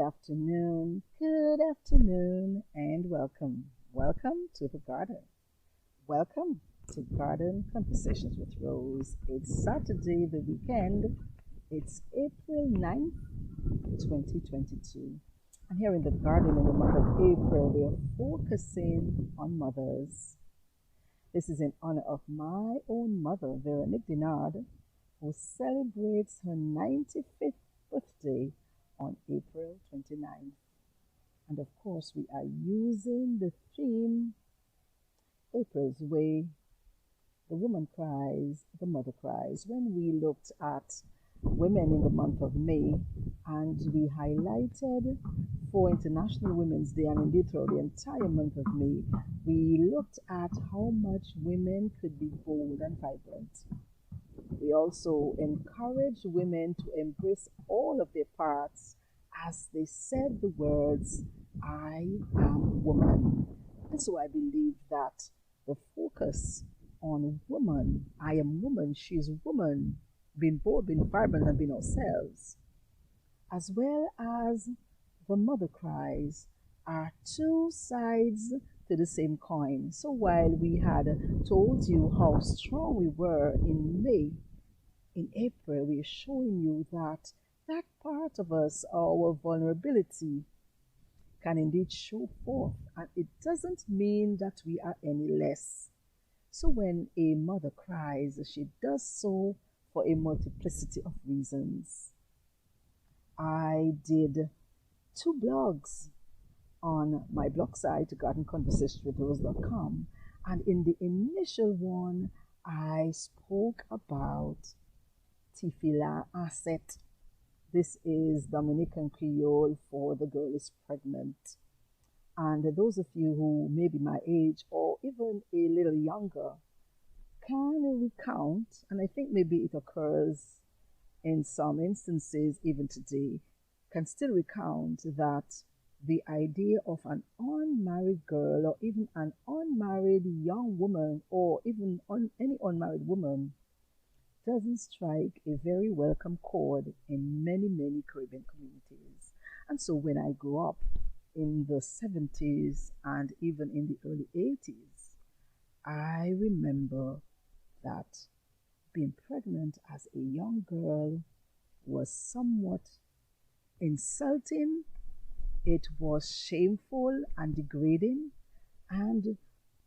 good afternoon, and welcome. Welcome to the garden. Welcome to Garden Conversations with Rose. It's Saturday, the weekend. It's April 9th, 2022. And here in the garden in the month of April, we are focusing on mothers. This is in honor of my own mother, Veronique Dinard, who celebrates her 95th birthday on April 29th. And of course, we are using the theme April's Way, the woman cries, the mother cries. When we looked at women in the month of May and we highlighted for International Women's Day and indeed throughout the entire month of May, we looked at how much women could be bold and vibrant. We also encourage women to embrace all of their parts as they said the words, I am woman. And so I believe that the focus on woman, I am woman, she's woman, being bold, being vibrant, and being ourselves, as well as the mother cries, are two sides to the same coin. So while we had told you how strong we were in May, in April, we are showing you that that part of us, our vulnerability, can indeed show forth. And it doesn't mean that we are any less. So when a mother cries, she does so for a multiplicity of reasons. I did two blogs on my blog site, gardenconversationswithrose.com. And in the initial one, I spoke about Tifille, ancette. This is Dominican Creole for the girl is pregnant. And those of you who may be my age or even a little younger can recount, and I think maybe it occurs in some instances even today, can still recount that the idea of an unmarried girl or even an unmarried young woman or even any unmarried woman doesn't strike a very welcome chord in many, many Caribbean communities. And so when I grew up in the 70s and even in the early 80s, I remember that being pregnant as a young girl was somewhat insulting, it was shameful and degrading, and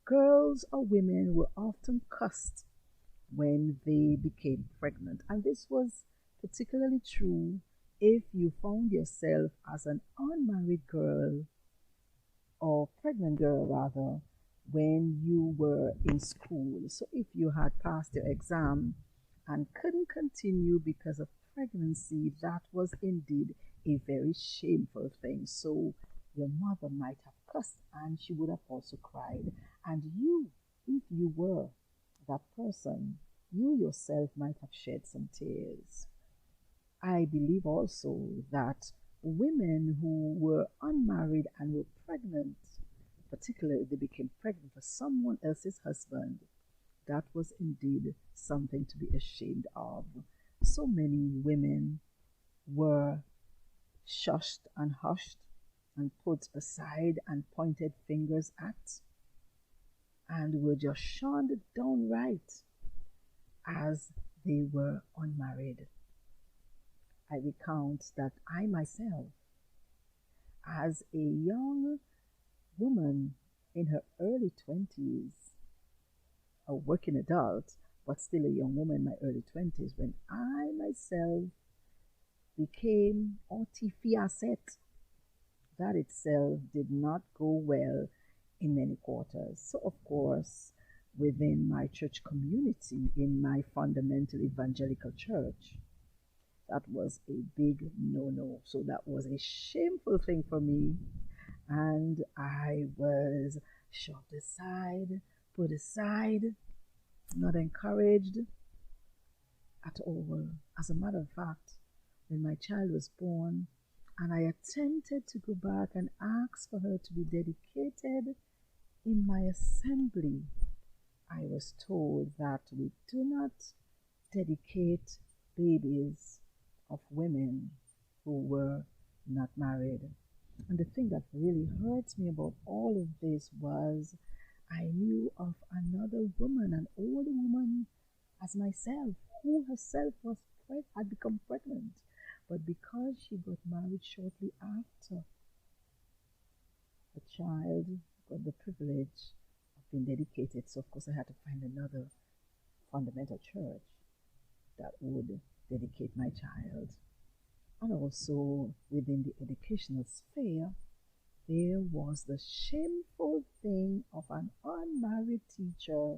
girls or women were often cussed when they became pregnant. And this was particularly true if you found yourself as an unmarried girl or pregnant girl rather when you were in school. So if you had passed your exam and couldn't continue because of pregnancy, that was indeed a very shameful thing. So your mother might have cussed and she would have also cried. And you, if you were that person, you yourself might have shed some tears. I believe also that women who were unmarried and were pregnant, particularly if they became pregnant for someone else's husband, that was indeed something to be ashamed of. So many women were shushed and hushed and put aside and pointed fingers at and were just shunned downright as they were unmarried. I recount that I myself, as a young woman in her early 20s, a working adult, but still a young woman in my early 20s, when I myself became ancette, that itself did not go well in many quarters. So of course, within my church community, in my fundamental evangelical church, that was a big no-no. So that was a shameful thing for me. And I was shoved aside, put aside, not encouraged at all. As a matter of fact, when my child was born, and I attempted to go back and ask for her to be dedicated in my assembly, I was told that we do not dedicate babies of women who were not married. And the thing that really hurts me about all of this was I knew of another woman, an older woman as myself, who herself had become pregnant. But because she got married shortly after, the child got the privilege of being dedicated. So, of course, I had to find another fundamental church that would dedicate my child. And also within the educational sphere, there was the shameful thing of an unmarried teacher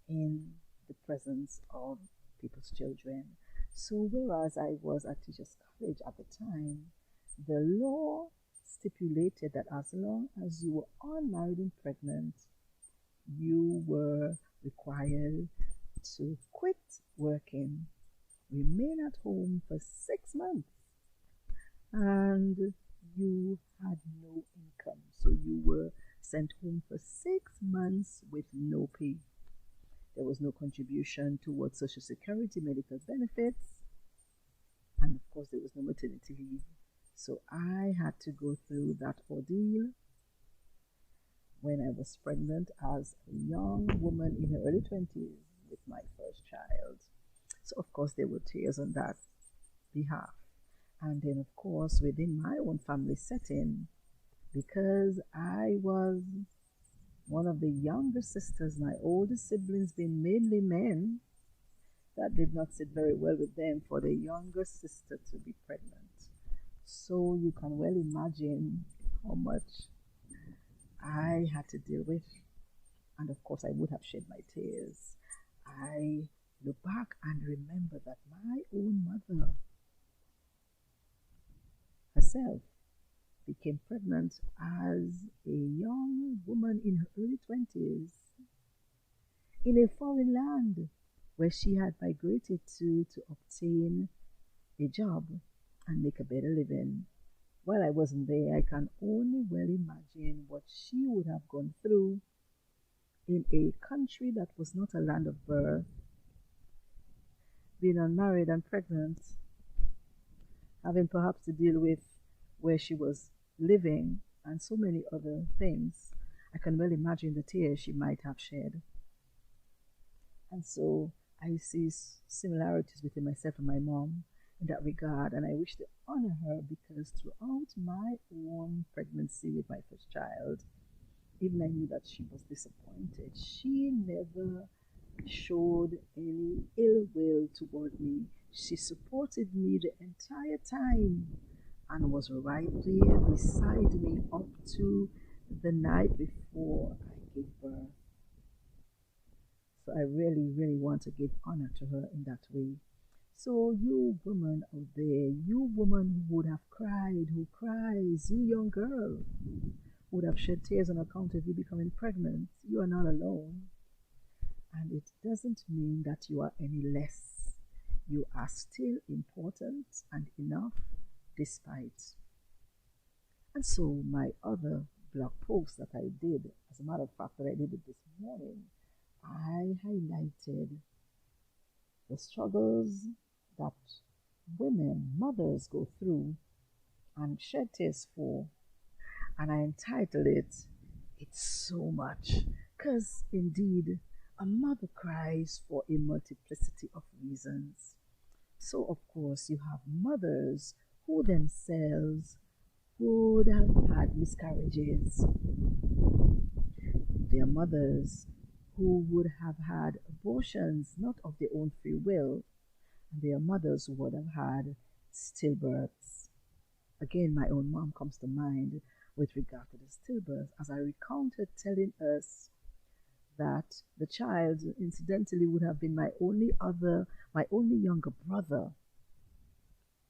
in the presence of people's children. So, whereas I was at Teachers College at the time, the law stipulated that as long as you were unmarried and pregnant, you were required to quit working, remain at home for 6 months, and you had no income. So you were sent home for 6 months with no pay. There was no contribution towards Social Security, medical benefits, and of course, there was no maternity leave. So I had to go through that ordeal when I was pregnant as a young woman in her early 20s with my first child. So, of course, there were tears on that behalf. And then, of course, within my own family setting, because I was one of the younger sisters, my older siblings being mainly men, that did not sit very well with them for the younger sister to be pregnant. So you can well imagine how much I had to deal with. And of course, I would have shed my tears. I look back and remember that my own mother herself became pregnant as a young woman in her early 20s in a foreign land where she had migrated to obtain a job and make a better living. While I wasn't there, I can only well imagine what she would have gone through in a country that was not a land of birth, being unmarried and pregnant, having perhaps to deal with where she was living and so many other things. I can well imagine the tears she might have shed. And so I see similarities between myself and my mom in that regard, and I wish to honor her because throughout my own pregnancy with my first child, even I knew that she was disappointed. She never showed any ill will toward me. She supported me the entire time and was right there beside me up to the night before I gave birth. So I really, really want to give honor to her in that way. So you woman out there, you woman who would have cried, who cries, you young girl who would have shed tears on account of you becoming pregnant, you are not alone. And it doesn't mean that you are any less. You are still important and enough despite. And so my other blog post that I did, as a matter of fact that I did it this morning, I highlighted the struggles that women, mothers go through and shed tears for. And I entitled it, It's So Much. Because indeed, a mother cries for a multiplicity of reasons. So, of course, you have mothers who themselves would have had miscarriages. There are mothers who would have had abortions not of their own free will, and there are mothers who would have had stillbirths. Again, my own mom comes to mind with regard to the stillbirth, as I recounted telling us that the child, incidentally, would have been my only younger brother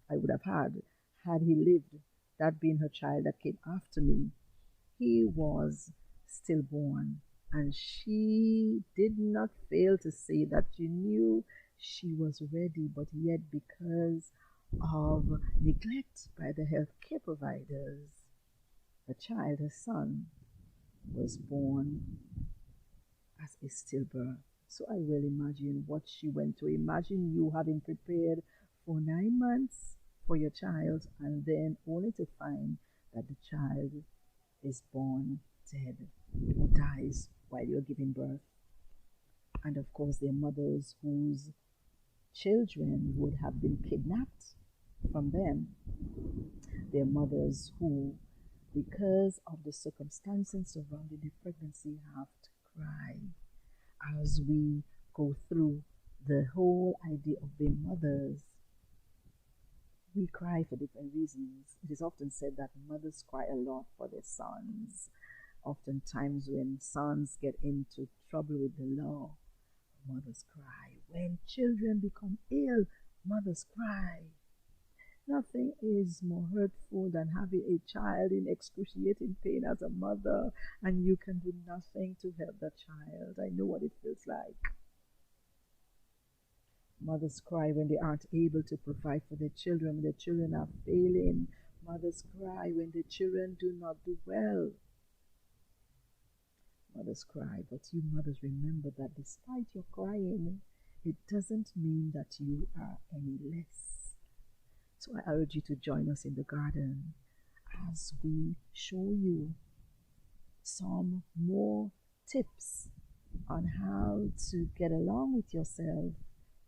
I would have had he lived, that being her child that came after me. He was stillborn, and she did not fail to say that she knew she was ready, but yet because of neglect by the healthcare providers, the child, her son, was born as a stillbirth. So I will imagine what she went through. Imagine you having prepared for 9 months for your child, and then only to find that the child is born dead or dies while you're giving birth. And of course, there are mothers whose children would have been kidnapped from them. There are mothers who, because of the circumstances surrounding the pregnancy, have to cry as we go through the whole idea of being mothers. We cry for different reasons. It is often said that mothers cry a lot for their sons. Oftentimes, when sons get into trouble with the law, mothers cry. When children become ill, mothers cry. Nothing is more hurtful than having a child in excruciating pain as a mother, and you can do nothing to help that child. I know what it feels like. Mothers cry when they aren't able to provide for their children, when their children are failing. Mothers cry when their children do not do well. Mothers cry, but you mothers remember that despite your crying, it doesn't mean that you are any less. So I urge you to join us in the garden as we show you some more tips on how to get along with yourself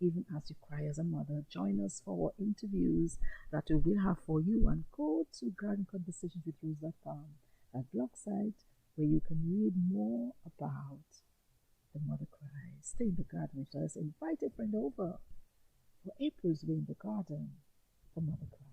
even as you cry as a mother. Join us for our interviews that we will have for you, and go to gardenconversationswithrose.com, that blog site where you can read more about the Mother Cries. Stay in the garden with us. Invite a friend over for April's Way in the Garden for Mother Cries.